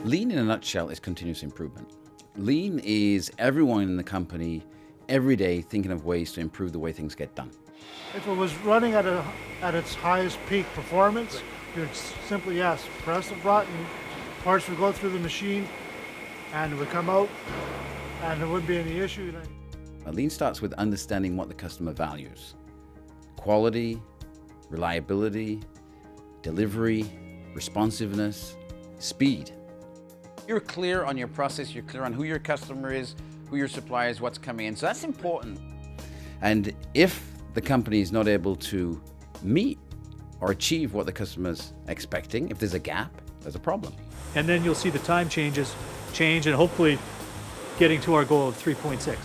Lean in a nutshell is continuous improvement. Lean is everyone in the company every day thinking of ways to improve the way things get done. If it was running at its highest peak performance, you'd simply, yes, press the button, parts would go through the machine, and it would come out, and there wouldn't be any issue. Lean starts with understanding what the customer values. Quality, reliability, delivery, responsiveness, speed. You're clear on your process, you're clear on who your customer is, who your supplier is, what's coming in. So that's important. And if the company is not able to meet or achieve what the customer's expecting, if there's a gap, there's a problem. And then you'll see the time change and hopefully getting to our goal of 3.6.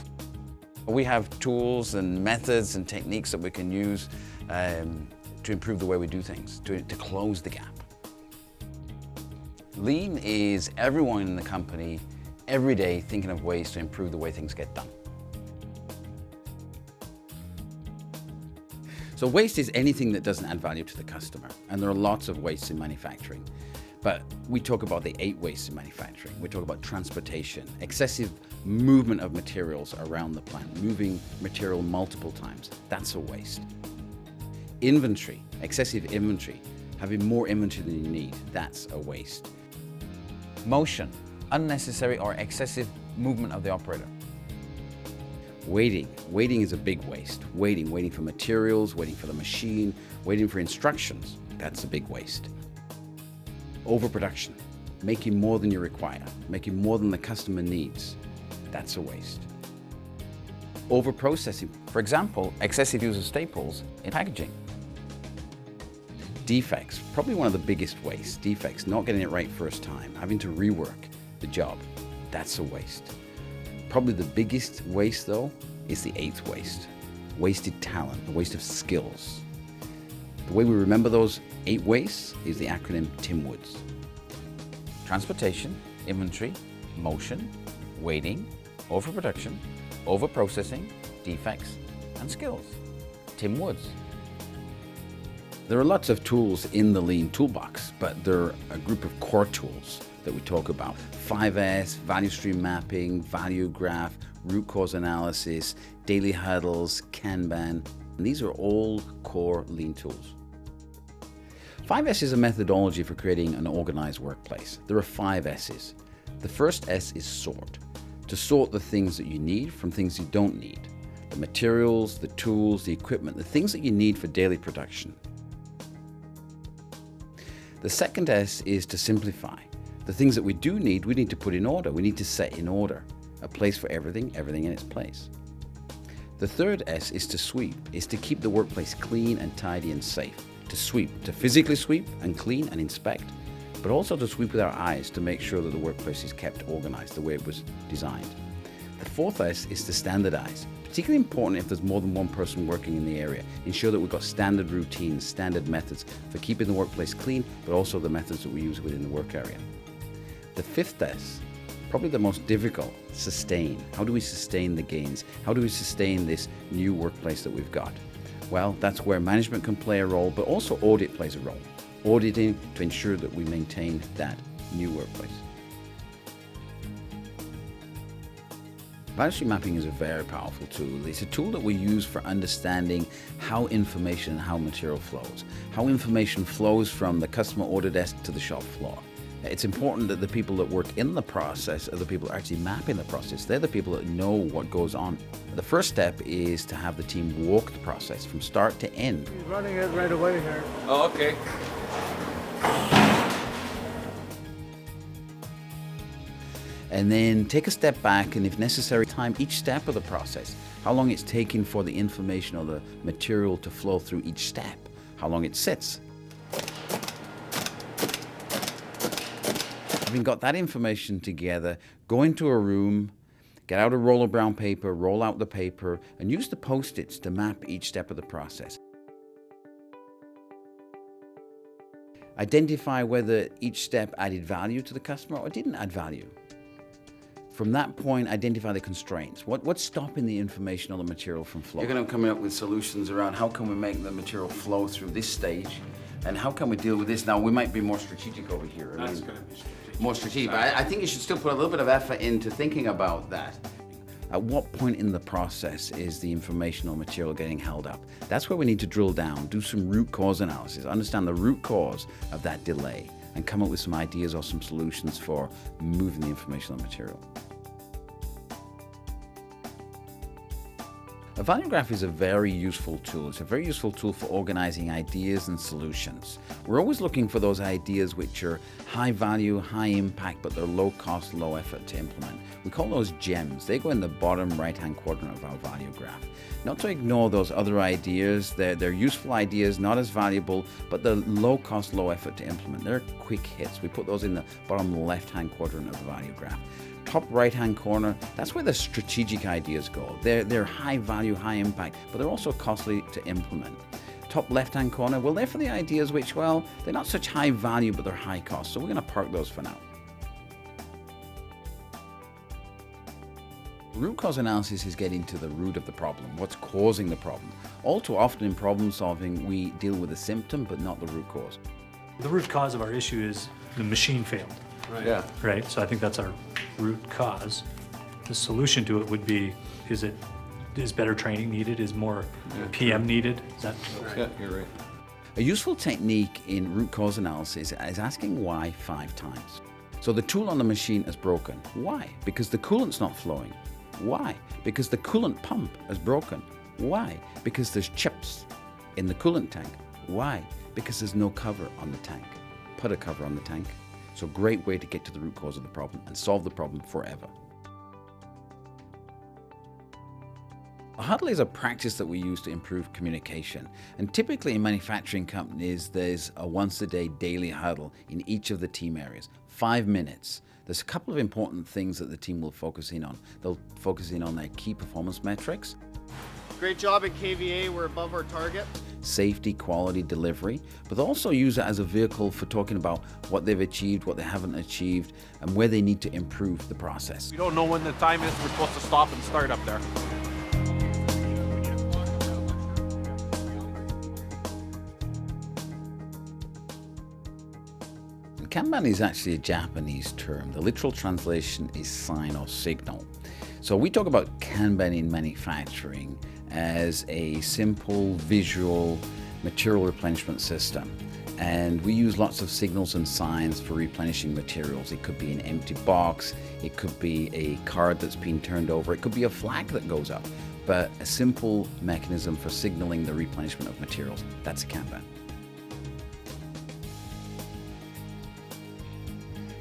We have tools and methods and techniques that we can use to improve the way we do things, to close the gap. Lean is everyone in the company every day thinking of ways to improve the way things get done. So waste is anything that doesn't add value to the customer, and there are lots of wastes in manufacturing. But we talk about the 8 wastes in manufacturing. We talk about transportation, excessive movement of materials around the plant, moving material multiple times. That's a waste. Inventory, excessive inventory, having more inventory than you need. That's a waste. Motion, unnecessary or excessive movement of the operator. Waiting is a big waste. Waiting for materials, waiting for the machine, waiting for instructions. That's a big waste. Overproduction, making more than you require, making more than the customer needs. That's a waste. Overprocessing, for example, excessive use of staples in packaging. Defects, probably one of the biggest wastes. Defects, not getting it right first time, having to rework the job. That's a waste. Probably the biggest waste though is the 8th waste. Wasted talent, the waste of skills. The way we remember those 8 wastes is the acronym TIMWOODS. Transportation, inventory, motion, waiting, overproduction, overprocessing, defects, and skills. TIMWOODS. There are lots of tools in the Lean toolbox, but there are a group of core tools that we talk about. 5S, value stream mapping, value graph, root cause analysis, daily huddles, Kanban. And these are all core Lean tools. 5S is a methodology for creating an organized workplace. There are 5 S's. The first S is sort. To sort the things that you need from things you don't need. The materials, the tools, the equipment, the things that you need for daily production. The second S is to simplify. The things that we do need, we need to put in order. We need to set in order. A place for everything in its place. The third S is to sweep, is to keep the workplace clean and tidy and safe. To sweep, to physically sweep and clean and inspect, but also to sweep with our eyes to make sure that the workplace is kept organized the way it was designed. The fourth S is to standardize. Particularly important if there's more than one person working in the area. Ensure that we've got standard routines, standard methods for keeping the workplace clean, but also the methods that we use within the work area. The fifth S, probably the most difficult, sustain. How do we sustain the gains? How do we sustain this new workplace that we've got? Well, that's where management can play a role, but also audit plays a role. Auditing to ensure that we maintain that new workplace. Value stream mapping is a very powerful tool. It's a tool that we use for understanding how information and how material flows. How information flows from the customer order desk to the shop floor. It's important that the people that work in the process are the people that are actually mapping the process. They're the people that know what goes on. The first step is to have the team walk the process from start to end. He's running it right away here. Oh, okay. And then take a step back and, if necessary, time each step of the process. How long it's taking for the information or the material to flow through each step. How long it sits. Having got that information together, go into a room, get out a roll of brown paper, roll out the paper, and use the Post-its to map each step of the process. Identify whether each step added value to the customer or didn't add value. From that point, identify the constraints. What's stopping the information or the material from flowing? You're going to come up with solutions around how can we make the material flow through this stage, and how can we deal with this? Now, we might be more strategic over here. That's going to be strategic. more strategic. But I think you should still put a little bit of effort into thinking about that. At what point in the process is the information or material getting held up? That's where we need to drill down, do some root cause analysis, understand the root cause of that delay, and come up with some ideas or some solutions for moving the information or material. A value graph is a very useful tool. It's a very useful tool for organizing ideas and solutions. We're always looking for those ideas which are high value, high impact, but they're low cost, low effort to implement. We call those gems. They go in the bottom right-hand quadrant of our value graph. Not to ignore those other ideas. They're useful ideas, not as valuable, but they're low cost, low effort to implement. They're quick hits. We put those in the bottom left-hand quadrant of the value graph. Top right-hand corner, that's where the strategic ideas go. They're high value, high impact, but they're also costly to implement. Top left-hand corner, well, they're for the ideas which, well, they're not such high value, but they're high cost. So we're going to park those for now. Root cause analysis is getting to the root of the problem, what's causing the problem. All too often in problem solving, we deal with the symptom, but not the root cause. The root cause of our issue is the machine failed. Right. Yeah. Right, so I think that's our root cause. The solution to it would be, is better training needed? Is more PM needed? Is that? Yeah, you're right. A useful technique in root cause analysis is asking why 5 times. So the tool on the machine is broken. Why? Because the coolant's not flowing. Why? Because the coolant pump is broken. Why? Because there's chips in the coolant tank. Why? Because there's no cover on the tank. Put a cover on the tank. So great way to get to the root cause of the problem and solve the problem forever. A huddle is a practice that we use to improve communication. And typically in manufacturing companies, there's a once-a-day daily huddle in each of the team areas. 5 minutes. There's a couple of important things that the team will focus in on. They'll focus in on their key performance metrics. Great job at KVA, we're above our target. Safety, quality, delivery, but also use it as a vehicle for talking about what they've achieved, what they haven't achieved, and where they need to improve the process. We don't know when the time is we're supposed to stop and start up there. Kanban is actually a Japanese term. The literal translation is sign or signal. So we talk about Kanban in manufacturing as a simple visual material replenishment system. And we use lots of signals and signs for replenishing materials. It could be an empty box, it could be a card that's been turned over, it could be a flag that goes up, but a simple mechanism for signaling the replenishment of materials. That's a Kanban.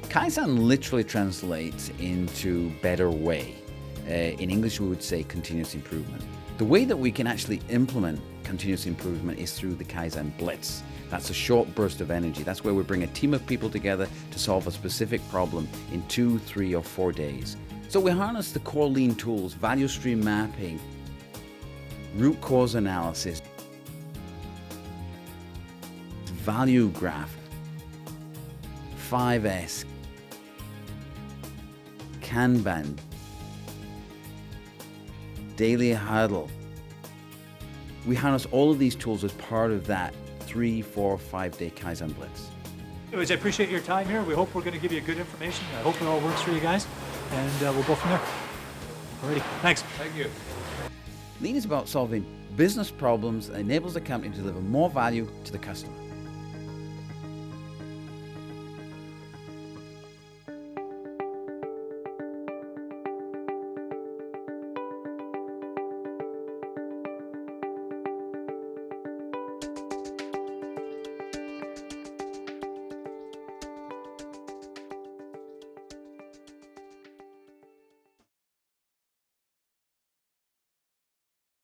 Kaizen literally translates into better way. In English, we would say continuous improvement. The way that we can actually implement continuous improvement is through the Kaizen Blitz. That's a short burst of energy. That's where we bring a team of people together to solve a specific problem in 2, 3, or 4 days. So we harness the core lean tools, value stream mapping, root cause analysis, value graph, 5S, Kanban, daily huddle. We harness all of these tools as part of that 3, 4, 5 day Kaizen Blitz. Anyways, I appreciate your time here. We hope we're going to give you good information. I hope it all works for you guys, and we'll go from there. Alrighty, thanks. Thank you. Lean is about solving business problems that enables the company to deliver more value to the customer.